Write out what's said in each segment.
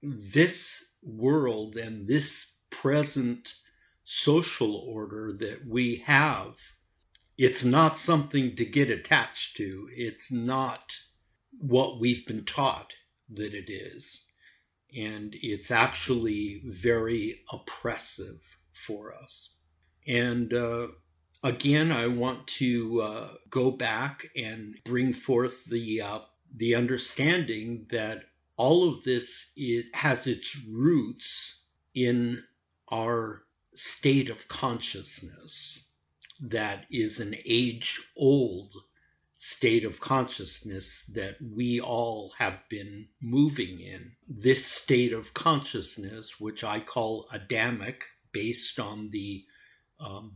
this world and this present social order that we have, it's not something to get attached to. It's not what we've been taught that it is. And it's actually very oppressive for us. And again, I want to go back and bring forth the understanding that all of this has its roots in our state of consciousness that is an age-old state of consciousness that we all have been moving in. This state of consciousness, which I call Adamic, based on the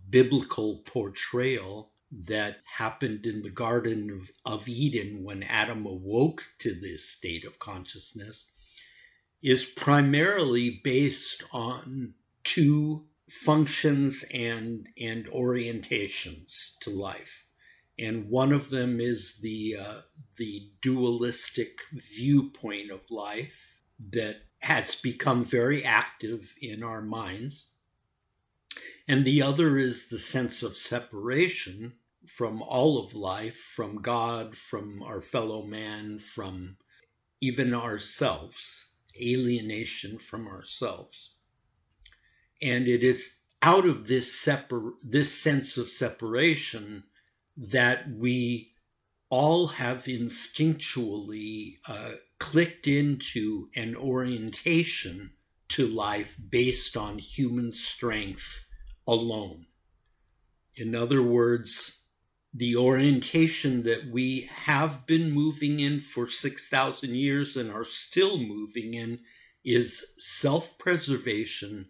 biblical portrayal that happened in the Garden of Eden when Adam awoke to this state of consciousness, is primarily based on two functions and orientations to life. And one of them is the dualistic viewpoint of life that has become very active in our minds. And the other is the sense of separation from all of life, from God, from our fellow man, from even ourselves, alienation from ourselves. And it is out of this sense of separation that we all have instinctually clicked into an orientation to life based on human strength alone. In other words, the orientation that we have been moving in for 6,000 years and are still moving in is self-preservation,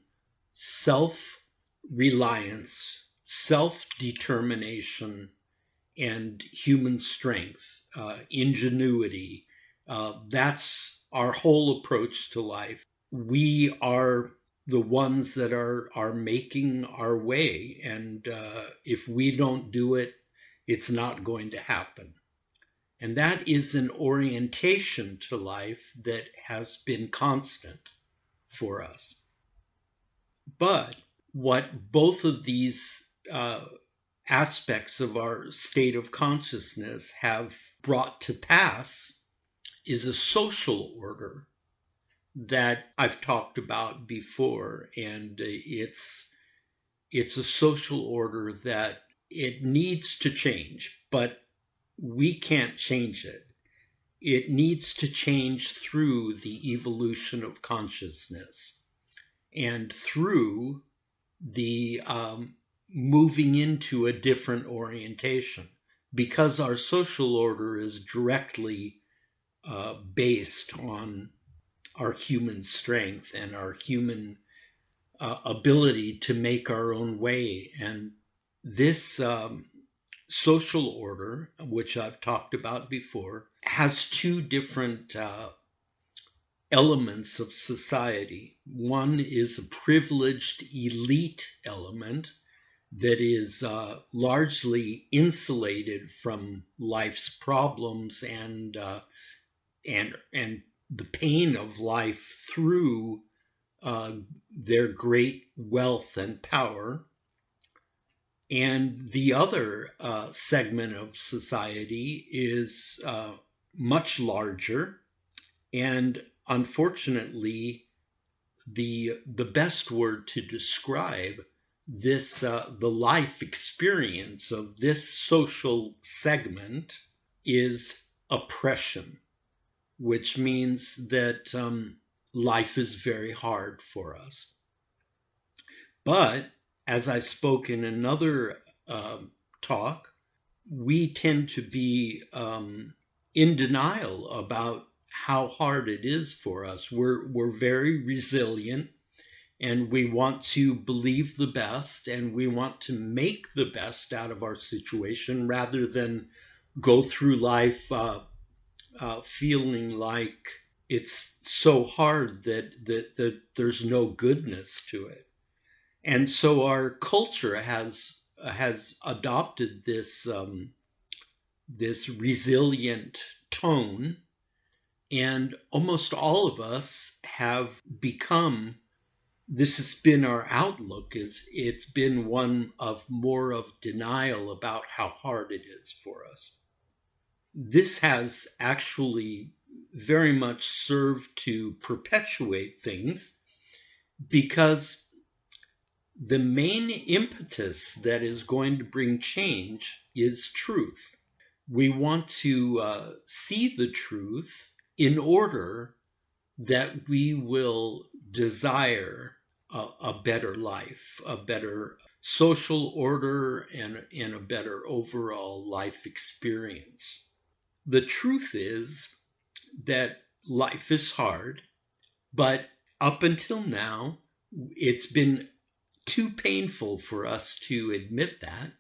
self-reliance, self-determination, and human strength, ingenuity. That's our whole approach to life. We are the ones that are making our way, and if we don't do it, it's not going to happen. And that is an orientation to life that has been constant for us. But what both of these aspects of our state of consciousness have brought to pass is a social order that I've talked about before, and it's a social order that it needs to change, but we can't change it. It needs to change through the evolution of consciousness and through the moving into a different orientation, because our social order is directly based on our human strength and our human ability to make our own way. And this social order, which I've talked about before, has two different elements of society. One is a privileged elite element that is largely insulated from life's problems and the pain of life through their great wealth and power. And the other segment of society is much larger, and unfortunately, the best word to describe this the life experience of this social segment is oppression, which means that life is very hard for us. But as I spoke in another talk, we tend to be in denial about how hard it is for us. We're very resilient, and we want to believe the best, and we want to make the best out of our situation rather than go through life feeling like it's so hard that there's no goodness to it. And so our culture has adopted this resilient tone, And almost all of us have become, this has been our outlook, is it's been one of more of denial about how hard it is for us. This has actually very much served to perpetuate things, because the main impetus that is going to bring change is truth. We want to see the truth in order that we will desire a better life, a better social order, and a better overall life experience. The truth is that life is hard, but up until now, it's been too painful for us to admit that.